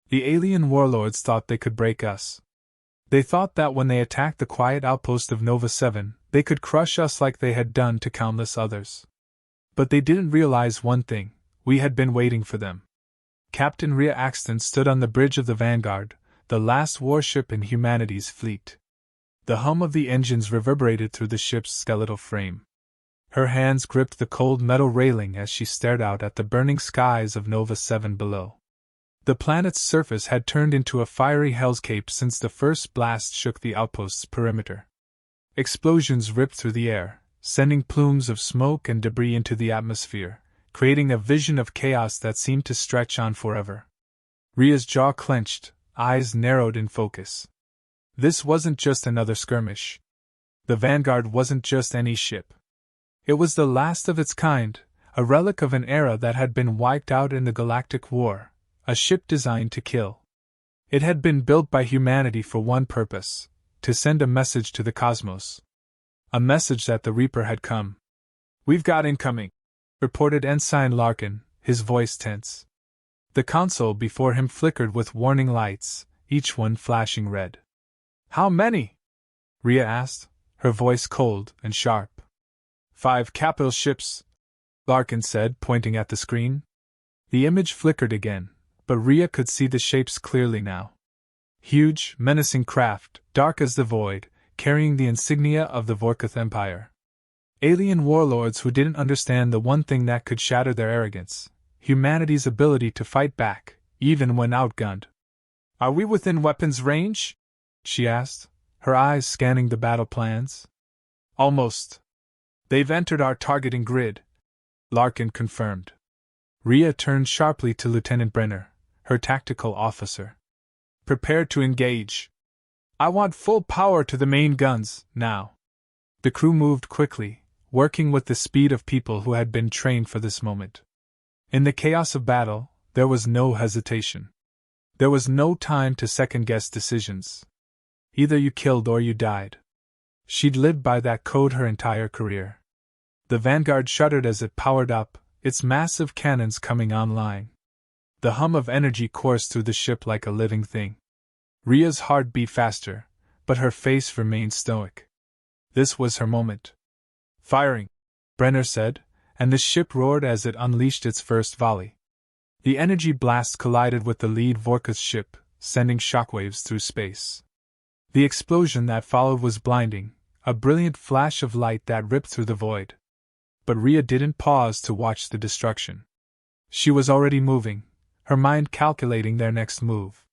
The alien warlords thought they could break us. They thought that when they attacked the quiet outpost of Nova 7, they could crush us like they had done to countless others. But they didn't realize one thing: we had been waiting for them. Captain Rhea Axton stood on the bridge of the Vanguard, the last warship in humanity's fleet. The hum of the engines reverberated through the ship's skeletal frame. Her hands gripped the cold metal railing as she stared out at the burning skies of Nova 7 below. The planet's surface had turned into a fiery hellscape since the first blast shook the outpost's perimeter. Explosions ripped through the air, sending plumes of smoke and debris into the atmosphere, creating a vision of chaos that seemed to stretch on forever. Rhea's jaw clenched, eyes narrowed in focus. This wasn't just another skirmish. The Vanguard wasn't just any ship. It was the last of its kind, a relic of an era that had been wiped out in the Galactic War, a ship designed to kill. It had been built by humanity for one purpose: to send a message to the cosmos. A message that the Reaper had come. "We've got incoming," reported Ensign Larkin, his voice tense. The console before him flickered with warning lights, each one flashing red. "How many?" Rhea asked, her voice cold and sharp. 5 capital ships," Larkin said, pointing at the screen. The image flickered again, but Rhea could see the shapes clearly now. Huge, menacing craft, dark as the void, carrying the insignia of the Vorkuth Empire. Alien warlords who didn't understand the one thing that could shatter their arrogance: humanity's ability to fight back, even when outgunned. "Are we within weapons range?" she asked, her eyes scanning the battle plans. "Almost. They've entered our targeting grid," Larkin confirmed. Rhea turned sharply to Lieutenant Brenner, her tactical officer. "Prepare to engage. I want full power to the main guns, now." The crew moved quickly, working with the speed of people who had been trained for this moment. In the chaos of battle, there was no hesitation. There was no time to second-guess decisions. Either you killed or you died. She'd lived by that code her entire career. The Vanguard shuddered as it powered up, its massive cannons coming online. The hum of energy coursed through the ship like a living thing. Rhea's heart beat faster, but her face remained stoic. This was her moment. "Firing," Brenner said, and the ship roared as it unleashed its first volley. The energy blast collided with the lead Vorkuth ship, sending shockwaves through space. The explosion that followed was blinding, a brilliant flash of light that ripped through the void. But Rhea didn't pause to watch the destruction. She was already moving, her mind calculating their next move.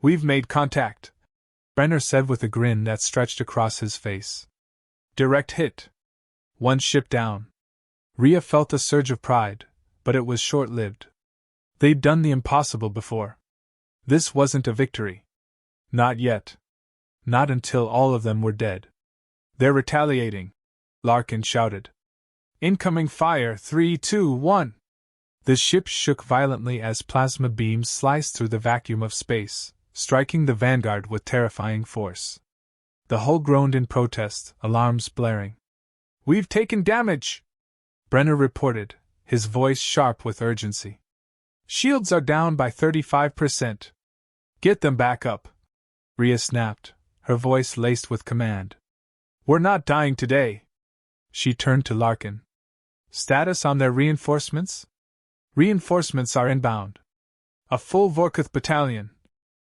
"We've made contact," Brenner said with a grin that stretched across his face. "Direct hit. 1 ship down." Rhea felt a surge of pride, but it was short-lived. They'd done the impossible before. This wasn't a victory. Not yet. Not until all of them were dead. "They're retaliating," Larkin shouted. "Incoming fire, 3, 2, 1. The ship shook violently as plasma beams sliced through the vacuum of space, striking the Vanguard with terrifying force. The hull groaned in protest, alarms blaring. "We've taken damage," Brenner reported, his voice sharp with urgency. "Shields are down by 35%. "Get them back up," Rhea snapped, her voice laced with command. "We're not dying today." She turned to Larkin. "Status on their reinforcements?" "Reinforcements are inbound. A full Vorkuth battalion,"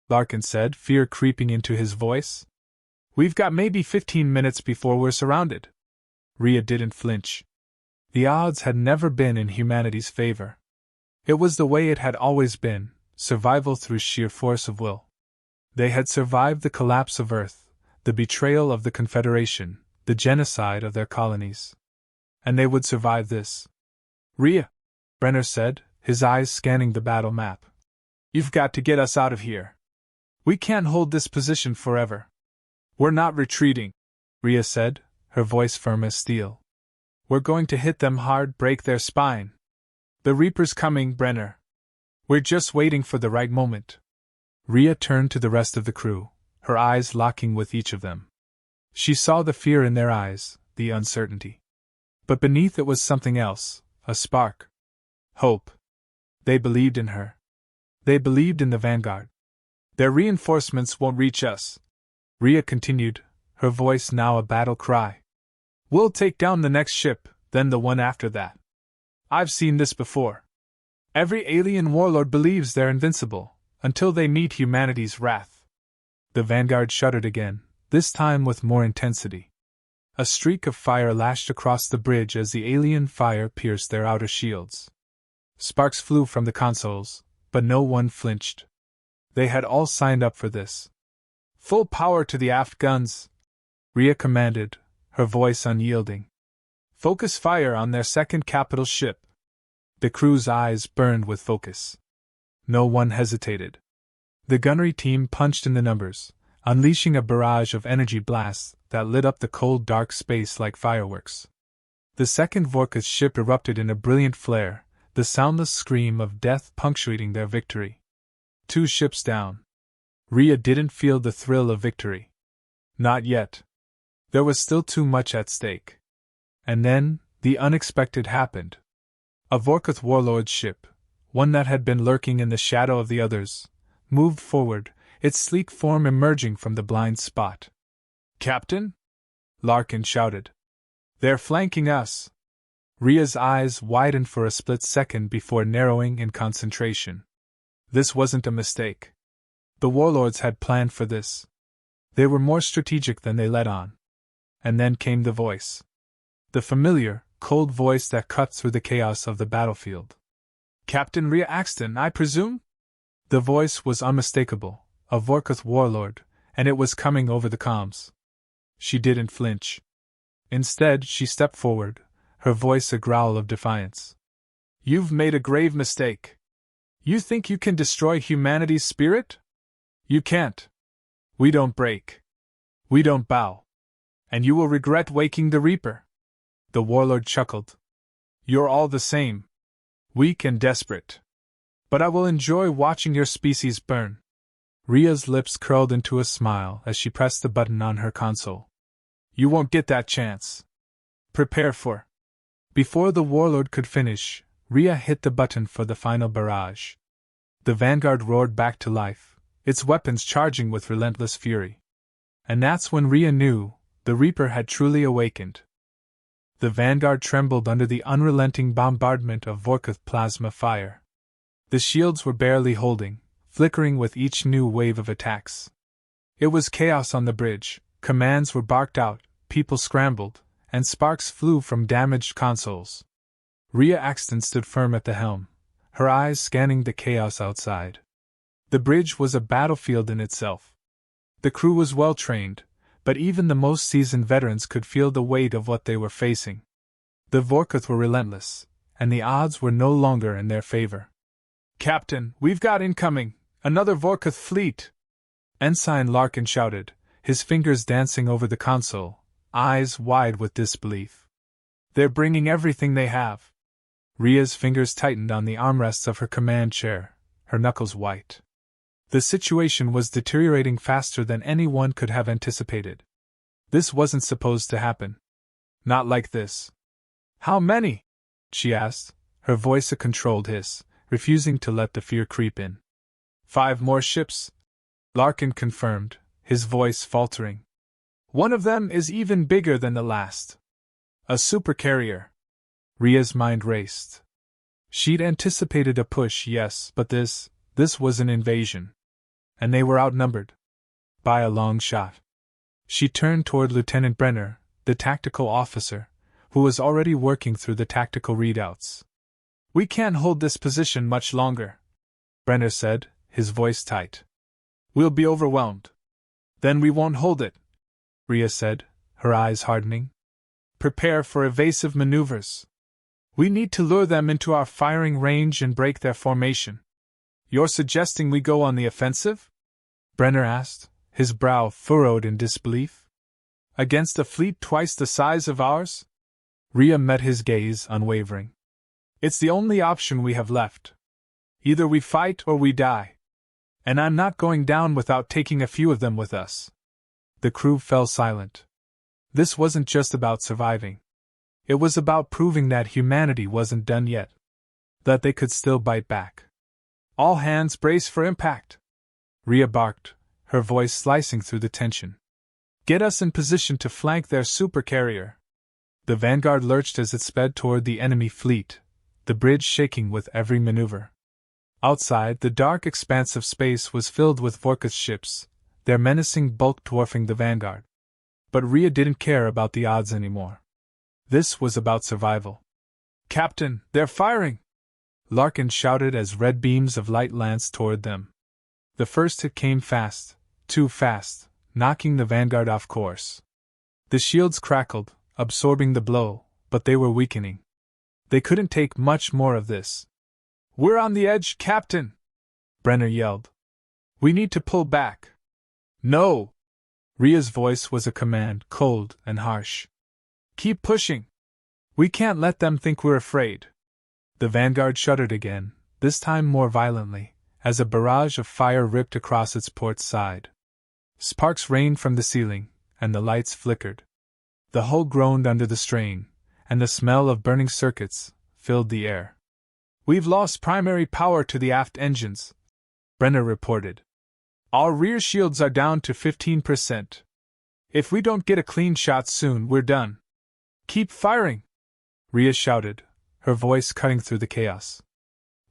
Larkin said, fear creeping into his voice. "We've got maybe 15 minutes before we're surrounded." Rhea didn't flinch. The odds had never been in humanity's favor. It was the way it had always been, survival through sheer force of will. They had survived the collapse of Earth, the betrayal of the Confederation, the genocide of their colonies. And they would survive this. "Rhea," Brenner said, his eyes scanning the battle map. "You've got to get us out of here. We can't hold this position forever." "We're not retreating," Rhea said, her voice firm as steel. "We're going to hit them hard, break their spine. The Reaper's coming, Brenner. We're just waiting for the right moment." Rhea turned to the rest of the crew, her eyes locking with each of them. She saw the fear in their eyes, the uncertainty. But beneath it was something else, a spark. Hope. They believed in her. They believed in the Vanguard. Their reinforcements won't reach us, Rhea continued, her voice now a battle cry. We'll take down the next ship, then the one after that. I've seen this before. Every alien warlord believes they're invincible, until they meet humanity's wrath. The Vanguard shuddered again, this time with more intensity. A streak of fire lashed across the bridge as the alien fire pierced their outer shields. Sparks flew from the consoles, but no one flinched. They had all signed up for this. Full power to the aft guns, Rhea commanded, her voice unyielding. Focus fire on their second capital ship. The crew's eyes burned with focus. No one hesitated. The gunnery team punched in the numbers, unleashing a barrage of energy blasts that lit up the cold dark space like fireworks. The second Vorka's ship erupted in a brilliant flare, the soundless scream of death punctuating their victory. 2 ships down. Rhea didn't feel the thrill of victory. Not yet. There was still too much at stake. And then, the unexpected happened. A Vorkath Warlords ship, one that had been lurking in the shadow of the others, moved forward, its sleek form emerging from the blind spot. Captain? Larkin shouted. They're flanking us. Rhea's eyes widened for a split second before narrowing in concentration. This wasn't a mistake. The Warlords had planned for this. They were more strategic than they let on. And then came the voice. The familiar, cold voice that cut through the chaos of the battlefield. Captain Rhea Axton, I presume? The voice was unmistakable, a Vorkath warlord, and it was coming over the comms. She didn't flinch. Instead, she stepped forward, her voice a growl of defiance. You've made a grave mistake. You think you can destroy humanity's spirit? You can't. We don't break. We don't bow. And you will regret waking the Reaper. The warlord chuckled. You're all the same. Weak and desperate. But I will enjoy watching your species burn. Rhea's lips curled into a smile as she pressed the button on her console. You won't get that chance. Prepare for. Before the warlord could finish, Rhea hit the button for the final barrage. The Vanguard roared back to life, its weapons charging with relentless fury. And that's when Rhea knew the Reaper had truly awakened. The Vanguard trembled under the unrelenting bombardment of Vorkath plasma fire. The shields were barely holding, flickering with each new wave of attacks. It was chaos on the bridge, commands were barked out, people scrambled, and sparks flew from damaged consoles. Rhea Axton stood firm at the helm, her eyes scanning the chaos outside. The bridge was a battlefield in itself. The crew was well trained, but even the most seasoned veterans could feel the weight of what they were facing. The Vorkath were relentless, and the odds were no longer in their favor. Captain, we've got incoming, another Vorkath fleet! Ensign Larkin shouted, his fingers dancing over the console, eyes wide with disbelief. They're bringing everything they have. Rhea's fingers tightened on the armrests of her command chair, her knuckles white. The situation was deteriorating faster than anyone could have anticipated. This wasn't supposed to happen. Not like this. How many? She asked, her voice a controlled hiss, refusing to let the fear creep in. 5 more ships, Larkin confirmed, his voice faltering. One of them is even bigger than the last. A supercarrier. Rhea's mind raced. She'd anticipated a push, yes, but this was an invasion. And they were outnumbered. By a long shot. She turned toward Lieutenant Brenner, the tactical officer, who was already working through the tactical readouts. We can't hold this position much longer, Brenner said, his voice tight. We'll be overwhelmed. Then we won't hold it, Rhea said, her eyes hardening. Prepare for evasive maneuvers. We need to lure them into our firing range and break their formation. You're suggesting we go on the offensive? Brenner asked, his brow furrowed in disbelief. Against a fleet twice the size of ours? Rhea met his gaze, unwavering. It's the only option we have left. Either we fight or we die. And I'm not going down without taking a few of them with us. The crew fell silent. This wasn't just about surviving. It was about proving that humanity wasn't done yet. That they could still bite back. All hands brace for impact. Rhea barked, her voice slicing through the tension. Get us in position to flank their supercarrier. The Vanguard lurched as it sped toward the enemy fleet, the bridge shaking with every maneuver. Outside, the dark expanse of space was filled with Vorka's ships, their menacing bulk dwarfing the Vanguard. But Rhea didn't care about the odds anymore. This was about survival. Captain, they're firing! Larkin shouted as red beams of light lanced toward them. The first hit came fast, too fast, knocking the Vanguard off course. The shields crackled, absorbing the blow, but they were weakening. They couldn't take much more of this. We're on the edge, Captain! Brenner yelled. We need to pull back. No! Rhea's voice was a command, cold and harsh. Keep pushing! We can't let them think we're afraid. The Vanguard shuddered again, this time more violently, as a barrage of fire ripped across its port side. Sparks rained from the ceiling, and the lights flickered. The hull groaned under the strain, and the smell of burning circuits filled the air. We've lost primary power to the aft engines, Brenner reported. Our rear shields are down to 15%. If we don't get a clean shot soon, we're done. Keep firing! Rhea shouted, her voice cutting through the chaos.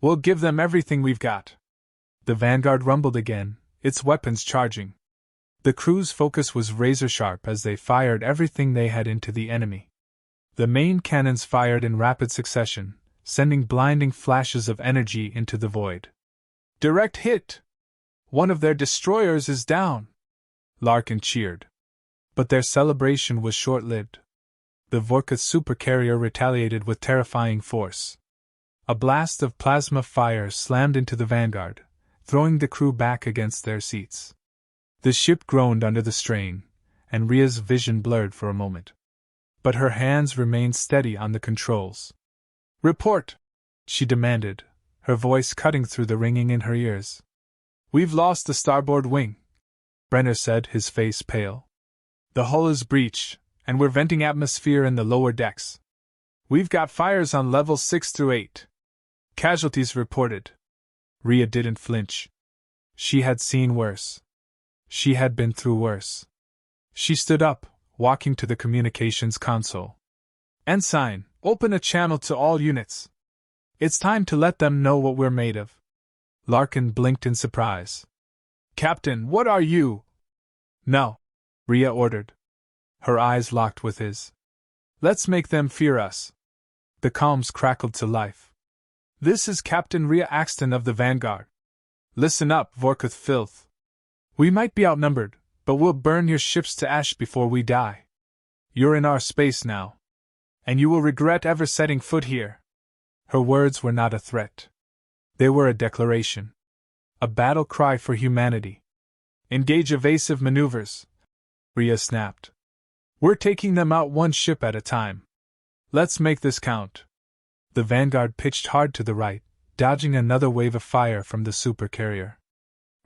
We'll give them everything we've got. The Vanguard rumbled again, its weapons charging. The crew's focus was razor-sharp as they fired everything they had into the enemy. The main cannons fired in rapid succession, sending blinding flashes of energy into the void. Direct hit! One of their destroyers is down! Larkin cheered. But their celebration was short-lived. The Vorka's supercarrier retaliated with terrifying force. A blast of plasma fire slammed into the Vanguard, throwing the crew back against their seats. The ship groaned under the strain, and Rhea's vision blurred for a moment. But her hands remained steady on the controls. Report! She demanded, her voice cutting through the ringing in her ears. We've lost the starboard wing, Brenner said, his face pale. The hull is breached, and we're venting atmosphere in the lower decks. We've got fires on levels 6 through 8. Casualties reported. Rhea didn't flinch. She had seen worse. She had been through worse. She stood up, walking to the communications console. Ensign, open a channel to all units. It's time to let them know what we're made of. Larkin blinked in surprise. Captain, what are you? No, Rhea ordered. Her eyes locked with his. Let's make them fear us. The comms crackled to life. This is Captain Rhea Axton of the Vanguard. Listen up, Vorkath filth. We might be outnumbered, but we'll burn your ships to ash before we die. You're in our space now. And you will regret ever setting foot here. Her words were not a threat. They were a declaration. A battle cry for humanity. Engage evasive maneuvers, Rhea snapped. We're taking them out one ship at a time. Let's make this count. The Vanguard pitched hard to the right, dodging another wave of fire from the supercarrier.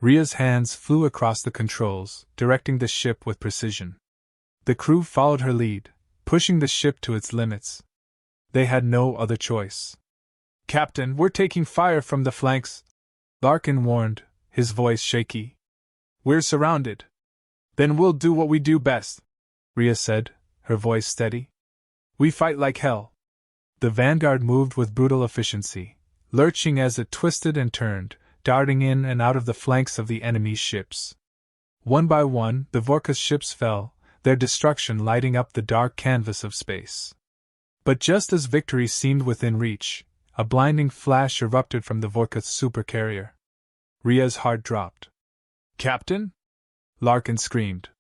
Rhea's hands flew across the controls, directing the ship with precision. The crew followed her lead, pushing the ship to its limits. They had no other choice. Captain, we're taking fire from the flanks, Larkin warned, his voice shaky. We're surrounded. Then we'll do what we do best, Rhea said, her voice steady. We fight like hell. The Vanguard moved with brutal efficiency, lurching as it twisted and turned, darting in and out of the flanks of the enemy's ships. One by one, the Vorka's ships fell, their destruction lighting up the dark canvas of space. But just as victory seemed within reach, a blinding flash erupted from the Vorka's supercarrier. Rhea's heart dropped. Captain? Larkin screamed.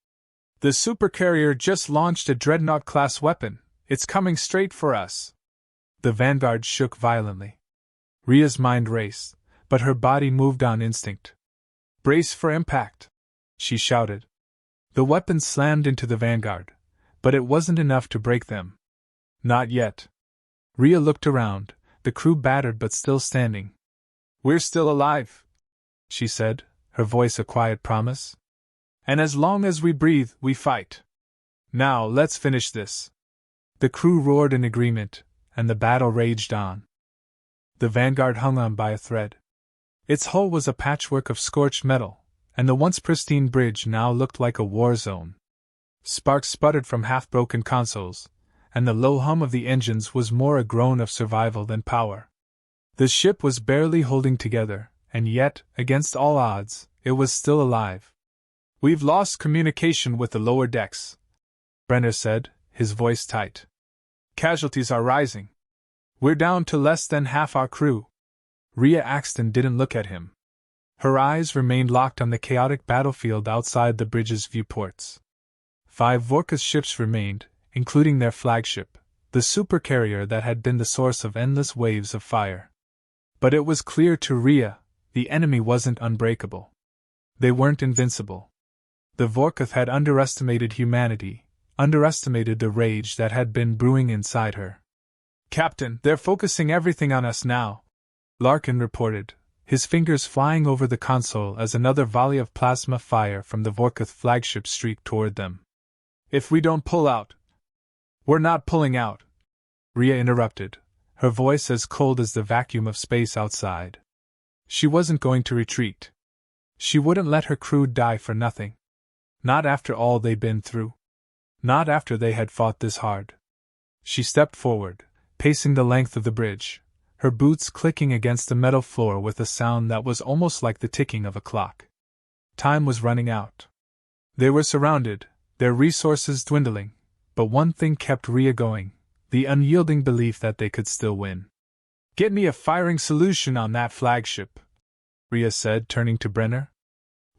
The supercarrier just launched a dreadnought-class weapon. It's coming straight for us. The Vanguard shook violently. Rhea's mind raced, but her body moved on instinct. Brace for impact, she shouted. The weapon slammed into the Vanguard, but it wasn't enough to break them. Not yet. Rhea looked around, the crew battered but still standing. We're still alive, she said, her voice a quiet promise. And as long as we breathe, we fight. Now let's finish this. The crew roared in agreement, and the battle raged on. The Vanguard hung on by a thread. Its hull was a patchwork of scorched metal, and the once pristine bridge now looked like a war zone. Sparks sputtered from half-broken consoles, and the low hum of the engines was more a groan of survival than power. The ship was barely holding together, and yet, against all odds, it was still alive. "We've lost communication with the lower decks," Brenner said, his voice tight. "Casualties are rising. We're down to less than half our crew." Rhea Axton didn't look at him. Her eyes remained locked on the chaotic battlefield outside the bridge's viewports. 5 Vorka's ships remained, including their flagship, the supercarrier that had been the source of endless waves of fire. But it was clear to Rhea, the enemy wasn't unbreakable. They weren't invincible. The Vorkath had underestimated humanity, underestimated the rage that had been brewing inside her. "Captain, they're focusing everything on us now," Larkin reported, his fingers flying over the console as another volley of plasma fire from the Vorkath flagship streaked toward them. "If we don't pull out—" "We're not pulling out," Rhea interrupted, her voice as cold as the vacuum of space outside. She wasn't going to retreat. She wouldn't let her crew die for nothing. Not after all they'd been through. Not after they had fought this hard. She stepped forward, pacing the length of the bridge, her boots clicking against the metal floor with a sound that was almost like the ticking of a clock. Time was running out. They were surrounded, their resources dwindling, but one thing kept Rhea going, the unyielding belief that they could still win. "Get me a firing solution on that flagship," Rhea said, turning to Brenner.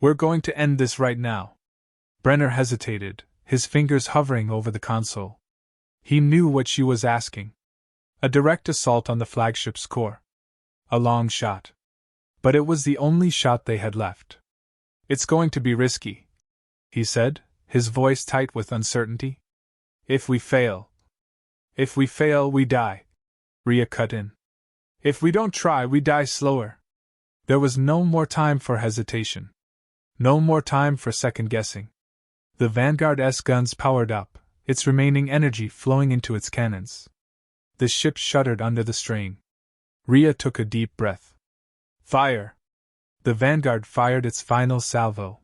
"We're going to end this right now." Brenner hesitated, his fingers hovering over the console. He knew what she was asking. A direct assault on the flagship's core. A long shot. But it was the only shot they had left. "It's going to be risky," he said, his voice tight with uncertainty. "If we fail, we die," Rhea cut in. "If we don't try, we die slower." There was no more time for hesitation. No more time for second-guessing. The Vanguard's guns powered up, its remaining energy flowing into its cannons. The ship shuddered under the strain. Rhea took a deep breath. "Fire!" The Vanguard fired its final salvo.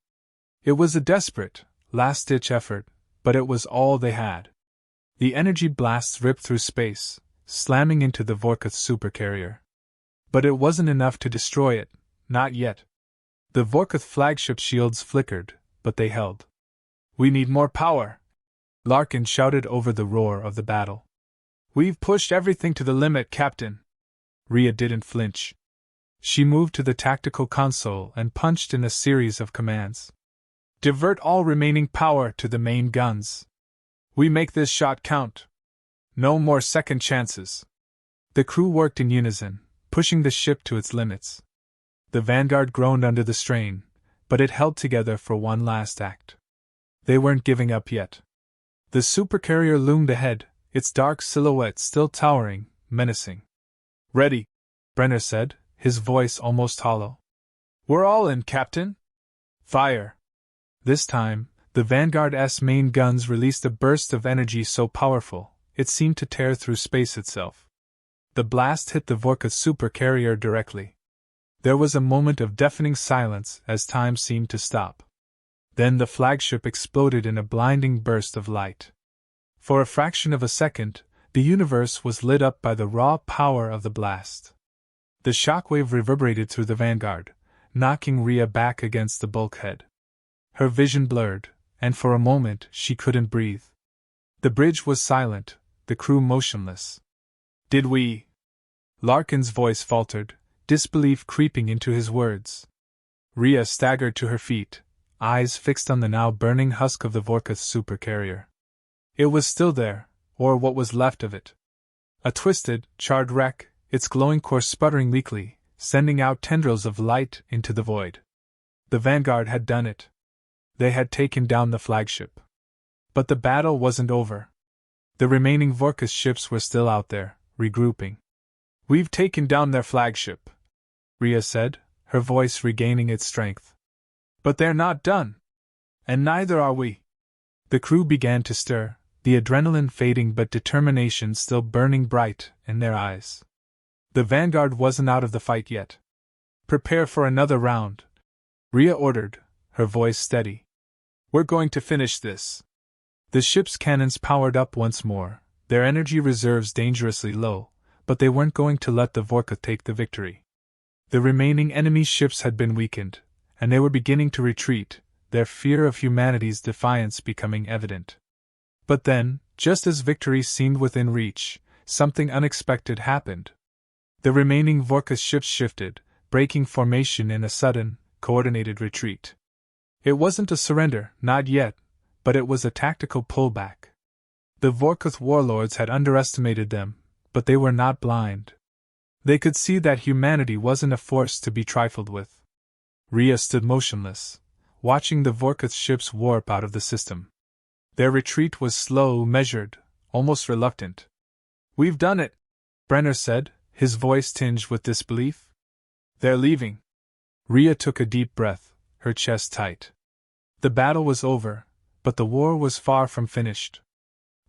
It was a desperate, last-ditch effort, but it was all they had. The energy blasts ripped through space, slamming into the Vorkath supercarrier. But it wasn't enough to destroy it, not yet. The Vorkath flagship shields flickered, but they held. "We need more power," Larkin shouted over the roar of the battle. "We've pushed everything to the limit, Captain." Rhea didn't flinch. She moved to the tactical console and punched in a series of commands. "Divert all remaining power to the main guns. We make this shot count. No more second chances." The crew worked in unison, pushing the ship to its limits. The Vanguard groaned under the strain, but it held together for one last act. They weren't giving up yet. The supercarrier loomed ahead, its dark silhouette still towering, menacing. "Ready," Brenner said, his voice almost hollow. "We're all in, Captain." "Fire!" This time, the Vanguard's main guns released a burst of energy so powerful, it seemed to tear through space itself. The blast hit the Vorkath supercarrier directly. There was a moment of deafening silence as time seemed to stop. Then the flagship exploded in a blinding burst of light. For a fraction of a second, the universe was lit up by the raw power of the blast. The shockwave reverberated through the Vanguard, knocking Rhea back against the bulkhead. Her vision blurred, and for a moment she couldn't breathe. The bridge was silent, the crew motionless. "Did we?" Larkin's voice faltered, disbelief creeping into his words. Rhea staggered to her feet, eyes fixed on the now burning husk of the Vorkath supercarrier. It was still there, or what was left of it. A twisted, charred wreck, its glowing core sputtering weakly, sending out tendrils of light into the void. The Vanguard had done it. They had taken down the flagship. But the battle wasn't over. The remaining Vorkath ships were still out there, regrouping. "We've taken down their flagship," Rhea said, her voice regaining its strength. "But they're not done. And neither are we." The crew began to stir, the adrenaline fading but determination still burning bright in their eyes. The Vanguard wasn't out of the fight yet. "Prepare for another round," Rhea ordered, her voice steady. "We're going to finish this." The ship's cannons powered up once more, their energy reserves dangerously low, but they weren't going to let the Vorka take the victory. The remaining enemy ships had been weakened, and they were beginning to retreat, their fear of humanity's defiance becoming evident. But then, just as victory seemed within reach, something unexpected happened. The remaining Vorka ships shifted, breaking formation in a sudden, coordinated retreat. It wasn't a surrender, not yet, but it was a tactical pullback. The Vorkath warlords had underestimated them, but they were not blind. They could see that humanity wasn't a force to be trifled with. Rhea stood motionless, watching the Vorkath ships warp out of the system. Their retreat was slow, measured, almost reluctant. "We've done it," Brenner said, his voice tinged with disbelief. "They're leaving." Rhea took a deep breath, her chest tight. The battle was over, but the war was far from finished.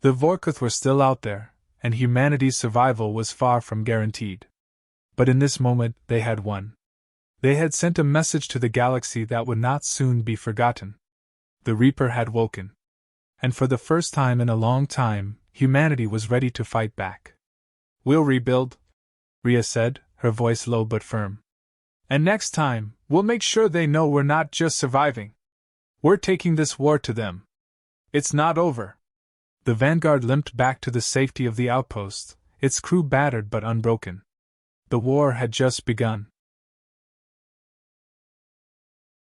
The Vorkath were still out there, and humanity's survival was far from guaranteed. But in this moment, they had won. They had sent a message to the galaxy that would not soon be forgotten. The Reaper had woken. And for the first time in a long time, humanity was ready to fight back. "We'll rebuild," Rhea said, her voice low but firm. "And next time, we'll make sure they know we're not just surviving. We're taking this war to them. It's not over." The Vanguard limped back to the safety of the outpost, its crew battered but unbroken. The war had just begun.